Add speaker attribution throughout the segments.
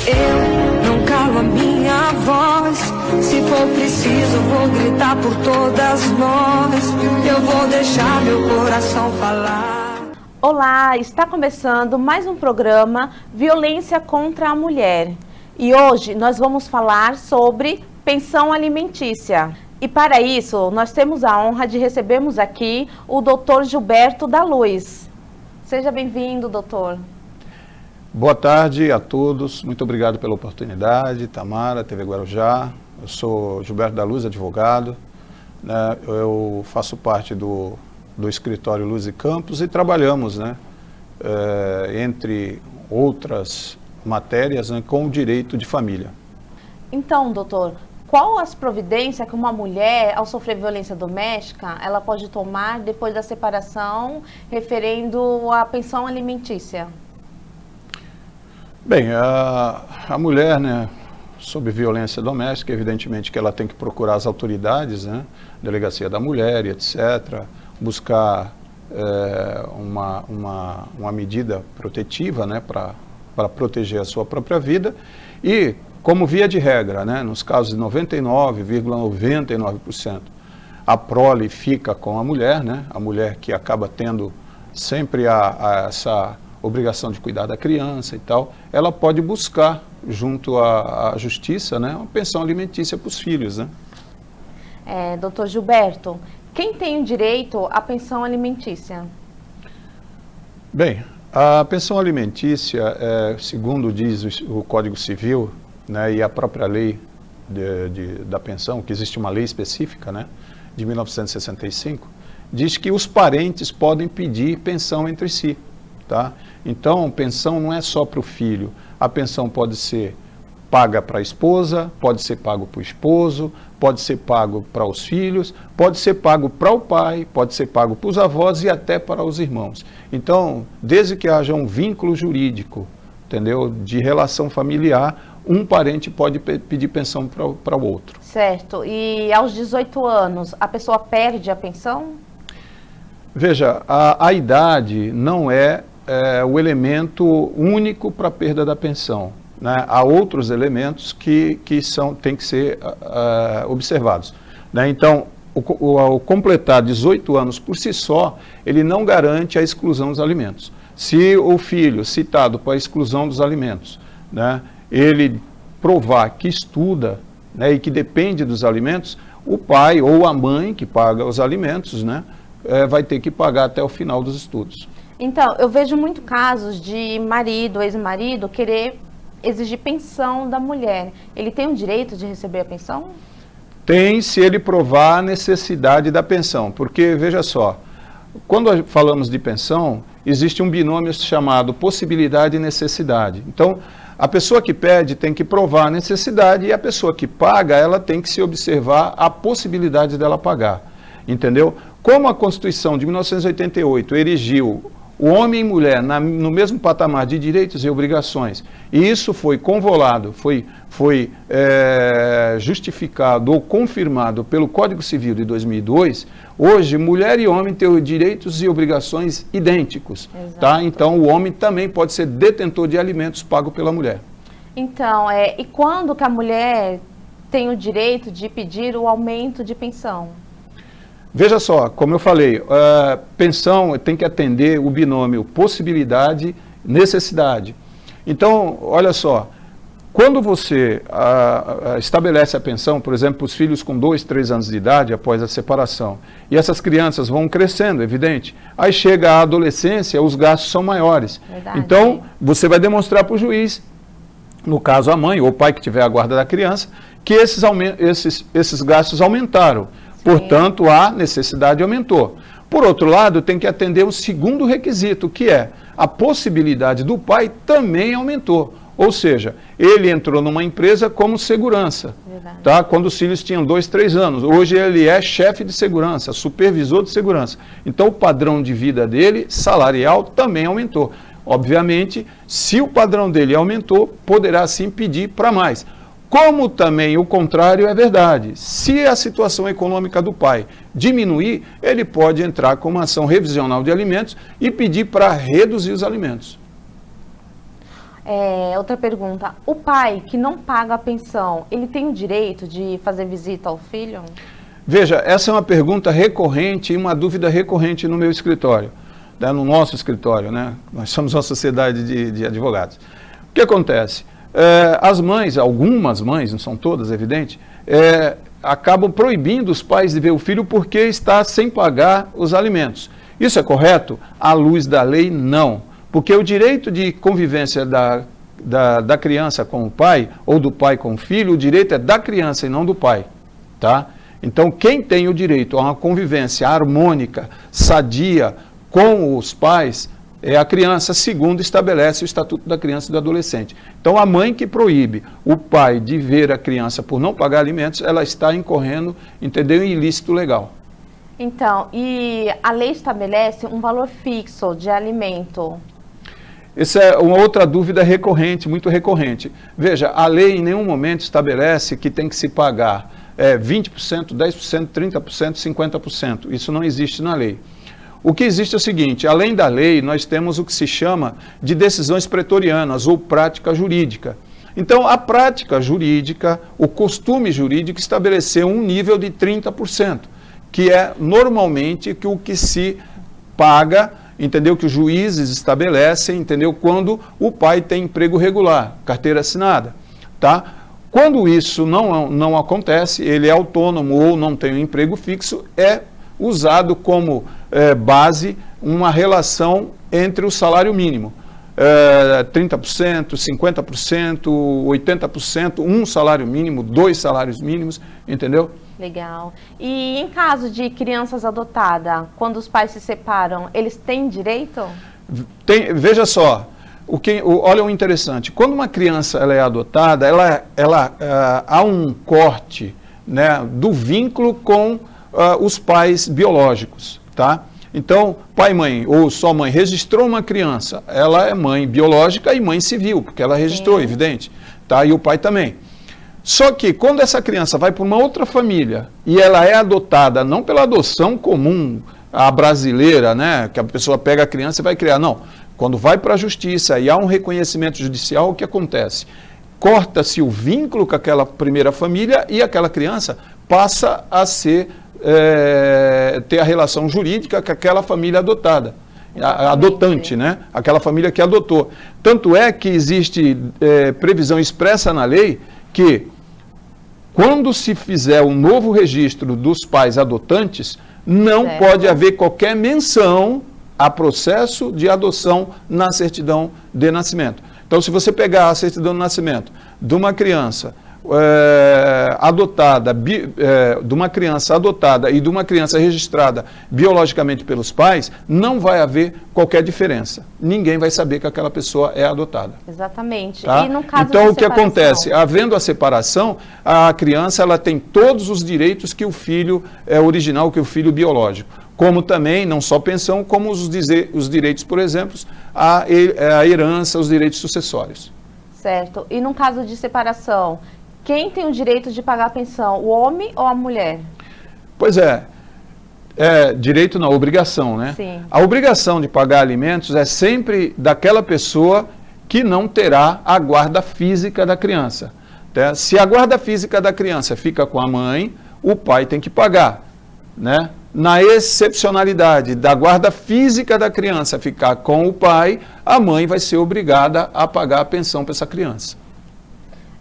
Speaker 1: Eu não calo a minha voz. Se for preciso, vou gritar por todas nós. Eu vou deixar meu coração falar.
Speaker 2: Olá, está começando mais um programa Violência contra a Mulher. E hoje nós vamos falar sobre pensão alimentícia. E para isso, nós temos a honra de recebermos aqui o Dr. Gilberto da Luz. Seja bem-vindo, doutor.
Speaker 3: Boa tarde a todos, muito obrigado pela oportunidade, Tamara, TV Guarujá. Eu sou Gilberto da Luz, advogado, né? Eu faço parte do escritório Luz e Campos e trabalhamos, né, entre outras matérias, né, com o direito de família.
Speaker 2: Então, doutor, qual as providências que uma mulher, ao sofrer violência doméstica, ela pode tomar depois da separação, referendo à pensão alimentícia?
Speaker 3: Bem, a mulher, né, sob violência doméstica, evidentemente que ela tem que procurar as autoridades, né, Delegacia da Mulher, etc., buscar uma medida protetiva, né, para proteger a sua própria vida e, como via de regra, né, nos casos de 99,99%, a prole fica com a mulher, né, a mulher que acaba tendo sempre essa obrigação de cuidar da criança e tal, ela pode buscar junto à justiça, né, uma pensão alimentícia para os filhos, né?
Speaker 2: Doutor Gilberto, quem tem o direito à pensão alimentícia?
Speaker 3: Bem, a pensão alimentícia, segundo diz o Código Civil, né, e a própria lei da pensão, que existe uma lei específica, né, de 1965, diz que os parentes podem pedir pensão entre si. Tá? Então, pensão não é só para o filho, a pensão pode ser paga para a esposa, pode ser pago para o esposo, pode ser pago para os filhos, pode ser pago para o pai, pode ser pago para os avós e até para os irmãos. Então, desde que haja um vínculo jurídico, entendeu, de relação familiar, um parente pode pedir pensão para o outro.
Speaker 2: Certo. E aos 18 anos, a pessoa perde a pensão?
Speaker 3: Veja, a idade não é o elemento único para a perda da pensão, né? Há outros elementos que têm que ser observados, né? Então, o completar 18 anos por si só, ele não garante a exclusão dos alimentos. Se o filho citado para a exclusão dos alimentos, né, ele provar que estuda, né, e que depende dos alimentos, o pai ou a mãe que paga os alimentos, né, vai ter que pagar até o final dos estudos.
Speaker 2: Então, eu vejo muito casos de marido, ex-marido, querer exigir pensão da mulher. Ele tem o direito de receber a pensão?
Speaker 3: Tem, se ele provar a necessidade da pensão. Porque, veja só, quando falamos de pensão, existe um binômio chamado possibilidade e necessidade. Então, a pessoa que pede tem que provar a necessidade e a pessoa que paga, ela tem que se observar a possibilidade dela pagar. Entendeu? Como a Constituição de 1988 erigiu o homem e mulher no mesmo patamar de direitos e obrigações, e isso foi convolado, foi justificado ou confirmado pelo Código Civil de 2002, hoje mulher e homem têm direitos e obrigações idênticos. Tá? Então o homem também pode ser detentor de alimentos pago pela mulher.
Speaker 2: Então, e quando que a mulher tem o direito de pedir o aumento de pensão?
Speaker 3: Veja só, como eu falei, pensão tem que atender o binômio possibilidade e necessidade. Então, olha só, quando você estabelece a pensão, por exemplo, para os filhos com 2, 3 anos de idade após a separação, e essas crianças vão crescendo, evidente, aí chega a adolescência, os gastos são maiores.
Speaker 2: Verdade.
Speaker 3: Então, você vai demonstrar para o juiz, no caso a mãe ou o pai que tiver a guarda da criança, que esses gastos aumentaram. Portanto, a necessidade aumentou. Por outro lado, tem que atender o segundo requisito, que é a possibilidade do pai também aumentou. Ou seja, ele entrou numa empresa como segurança, tá? Quando os filhos tinham 2, 3 anos. Hoje ele é chefe de segurança, supervisor de segurança. Então o padrão de vida dele, salarial, também aumentou. Obviamente, se o padrão dele aumentou, poderá sim pedir para mais. Como também o contrário é verdade. Se a situação econômica do pai diminuir, ele pode entrar com uma ação revisional de alimentos e pedir para reduzir os alimentos.
Speaker 2: Outra pergunta, o pai que não paga a pensão, ele tem o direito de fazer visita ao filho?
Speaker 3: Veja, essa é uma pergunta recorrente e uma dúvida recorrente no meu escritório, né, no nosso escritório, né? Nós somos uma sociedade de advogados. O que acontece? As mães, algumas mães, não são todas, evidente, acabam proibindo os pais de ver o filho porque está sem pagar os alimentos. Isso é correto? À luz da lei, não. Porque o direito de convivência da criança com o pai, ou do pai com o filho, o direito é da criança e não do pai, tá? Então, quem tem o direito a uma convivência harmônica, sadia, com os pais, é a criança, segundo estabelece o Estatuto da Criança e do Adolescente. Então, a mãe que proíbe o pai de ver a criança por não pagar alimentos, ela está incorrendo, entendeu, em ilícito legal.
Speaker 2: Então, e a lei estabelece um valor fixo de alimento?
Speaker 3: Essa é uma outra dúvida recorrente, muito recorrente. Veja, a lei em nenhum momento estabelece que tem que se pagar 20%, 10%, 30%, 50%. Isso não existe na lei. O que existe é o seguinte, além da lei, nós temos o que se chama de decisões pretorianas ou prática jurídica. Então, a prática jurídica, o costume jurídico estabeleceu um nível de 30%, que é normalmente o que se paga, entendeu? Que os juízes estabelecem, entendeu? Quando o pai tem emprego regular, carteira assinada, tá? Quando isso não acontece, ele é autônomo ou não tem um emprego fixo, é usado como base uma relação entre o salário mínimo. 30%, 50%, 80%, um salário mínimo, 2 salários mínimos, entendeu?
Speaker 2: Legal. E em caso de crianças adotadas, quando os pais se separam, eles têm direito?
Speaker 3: Veja só, olha o interessante, quando uma criança ela é adotada, há um corte, né, do vínculo com os pais biológicos, tá? Então, pai e mãe, ou só mãe, registrou uma criança, ela é mãe biológica e mãe civil, porque ela registrou, evidente, tá? E o pai também. Só que quando essa criança vai para uma outra família e ela é adotada, não pela adoção comum, a brasileira, né, que a pessoa pega a criança e vai criar, não. Quando vai para a justiça e há um reconhecimento judicial, o que acontece? Corta-se o vínculo com aquela primeira família e aquela criança passa a ter a relação jurídica com aquela família adotada, a adotante, né? Aquela família que adotou. Tanto é que existe previsão expressa na lei que, quando se fizer um novo registro dos pais adotantes, não pode haver qualquer menção a processo de adoção na certidão de nascimento. Então, se você pegar a certidão de nascimento de uma criança adotada, de uma criança adotada e de uma criança registrada biologicamente pelos pais, não vai haver qualquer diferença. Ninguém vai saber que aquela pessoa é adotada.
Speaker 2: Exatamente.
Speaker 3: Tá?
Speaker 2: E no caso
Speaker 3: então,
Speaker 2: de
Speaker 3: o que acontece? Havendo a separação, a criança ela tem todos os direitos que o filho original, que o filho biológico. Como também, não só pensão, como os direitos, por exemplo, a herança, os direitos sucessórios.
Speaker 2: Certo. E no caso de separação, quem tem o direito de pagar a pensão, o homem ou a mulher?
Speaker 3: Pois direito não, obrigação, né?
Speaker 2: Sim.
Speaker 3: A obrigação de pagar alimentos é sempre daquela pessoa que não terá a guarda física da criança. Tá? Se a guarda física da criança fica com a mãe, o pai tem que pagar, né? Na excepcionalidade da guarda física da criança ficar com o pai, a mãe vai ser obrigada a pagar a pensão para essa criança.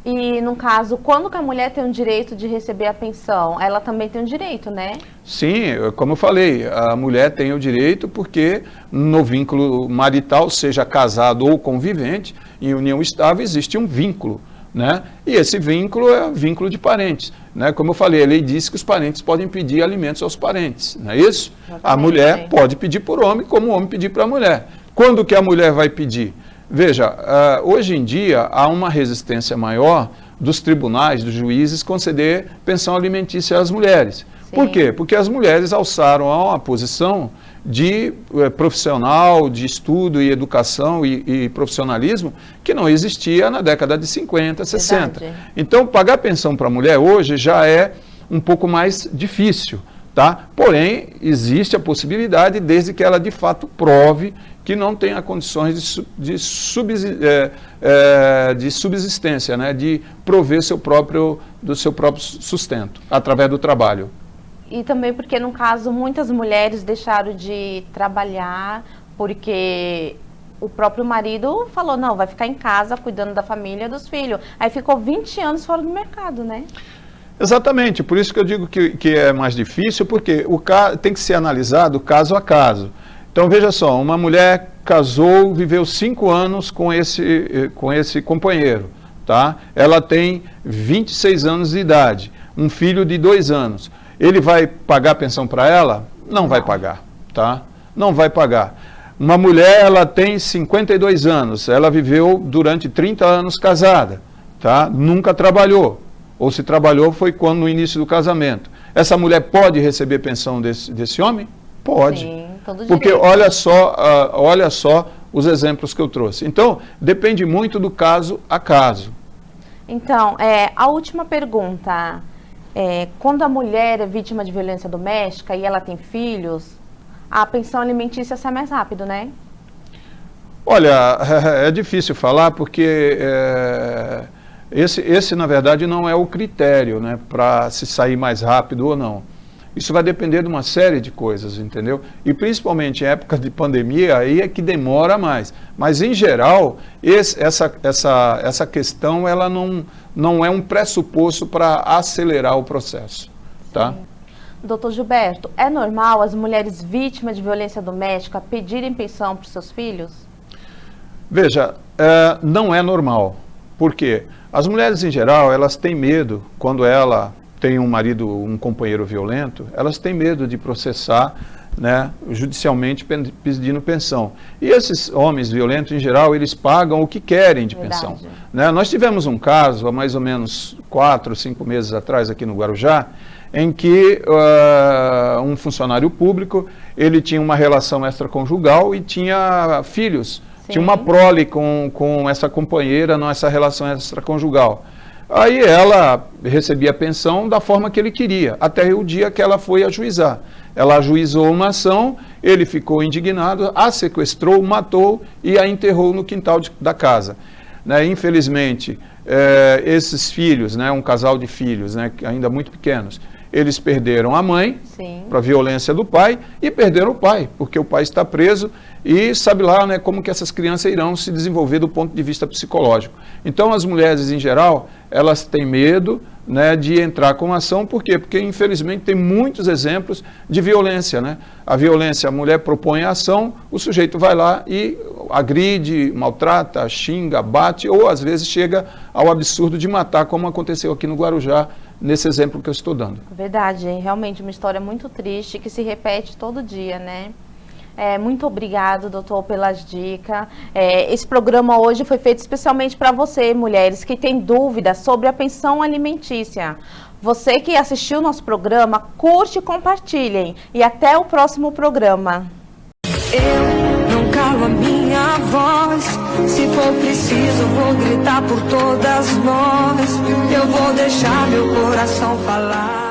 Speaker 2: E, no caso, quando que a mulher tem o direito de receber a pensão? Ela também tem o direito, né?
Speaker 3: Sim, como eu falei, a mulher tem o direito porque no vínculo marital, seja casado ou convivente, em união estável, existe um vínculo, né? E esse vínculo é o vínculo de parentes, né? Como eu falei, a lei diz que os parentes podem pedir alimentos aos parentes, não é isso?
Speaker 2: Exatamente.
Speaker 3: A mulher pode pedir por homem, como o homem pedir para a mulher. Quando que a mulher vai pedir? Veja, hoje em dia há uma resistência maior dos tribunais, dos juízes, conceder pensão alimentícia às mulheres. Sim. Por quê? Porque as mulheres alçaram a uma posição de profissional, de estudo e educação e profissionalismo que não existia na década de 50, 60. Verdade. Então, pagar pensão para a mulher hoje já é um pouco mais difícil, tá? Porém, existe a possibilidade, desde que ela de fato prove que não tenha condições de subsistência, né? De prover do seu próprio sustento, através do trabalho.
Speaker 2: E também porque, no caso, muitas mulheres deixaram de trabalhar porque o próprio marido falou, não, vai ficar em casa cuidando da família e dos filhos. Aí ficou 20 anos fora do mercado, né?
Speaker 3: Exatamente, por isso que eu digo que é mais difícil, porque tem que ser analisado caso a caso. Então, veja só, uma mulher casou, viveu 5 anos com esse companheiro, tá? Ela tem 26 anos de idade, um filho de 2 anos. Ele vai pagar pensão para ela? Não vai pagar, tá? Não vai pagar. Uma mulher, ela tem 52 anos, ela viveu durante 30 anos casada, tá? Nunca trabalhou. Ou se trabalhou foi quando no início do casamento. Essa mulher pode receber pensão desse homem? Pode. Sim, todo porque direito. Olha só os exemplos que eu trouxe. Então, depende muito do caso a caso.
Speaker 2: Então, a última pergunta. Quando a mulher é vítima de violência doméstica e ela tem filhos, a pensão alimentícia sai mais rápido, né?
Speaker 3: Olha, é difícil falar porque... Esse, na verdade, não é o critério, né, para se sair mais rápido ou não. Isso vai depender de uma série de coisas, entendeu? E principalmente em época de pandemia, aí é que demora mais. Mas, em geral, essa questão ela não é um pressuposto para acelerar o processo. Tá?
Speaker 2: Doutor Gilberto, é normal as mulheres vítimas de violência doméstica pedirem pensão para os seus filhos?
Speaker 3: Veja, não é normal. Por quê? As mulheres, em geral, elas têm medo, quando ela tem um marido, um companheiro violento, elas têm medo de processar, né, judicialmente pedindo pensão. E esses homens violentos, em geral, eles pagam o que querem de pensão. Né? Nós tivemos um caso, há mais ou menos 4 ou 5 meses atrás, aqui no Guarujá, em que um funcionário público, ele tinha uma relação extraconjugal e tinha filhos. Sim. Tinha uma prole com essa companheira nessa relação extraconjugal. Aí ela recebia a pensão da forma que ele queria, até o dia que ela foi ajuizar. Ela ajuizou uma ação, ele ficou indignado, a sequestrou, matou e a enterrou no quintal da casa. Né, infelizmente, esses filhos, né, um casal de filhos, né, ainda muito pequenos, eles perderam a mãe para a violência do pai e perderam o pai, porque o pai está preso e sabe lá, né, como que essas crianças irão se desenvolver do ponto de vista psicológico. Então, as mulheres, em geral, elas têm medo, né, de entrar com ação. Por quê? Porque, infelizmente, tem muitos exemplos de violência. Né? A violência, a mulher propõe a ação, o sujeito vai lá e agride, maltrata, xinga, bate, ou às vezes chega ao absurdo de matar, como aconteceu aqui no Guarujá, nesse exemplo que eu estou dando.
Speaker 2: Verdade, realmente uma história muito triste que se repete todo dia, né? Muito obrigado, doutor, pelas dicas. Esse programa hoje foi feito especialmente para você, mulheres, que têm dúvidas sobre a pensão alimentícia. Você que assistiu o nosso programa, curte e compartilhem. E até o próximo programa.
Speaker 1: Eu não calo a minha voz. Se for preciso, vou gritar por todas nós. Eu vou deixar meu coração falar.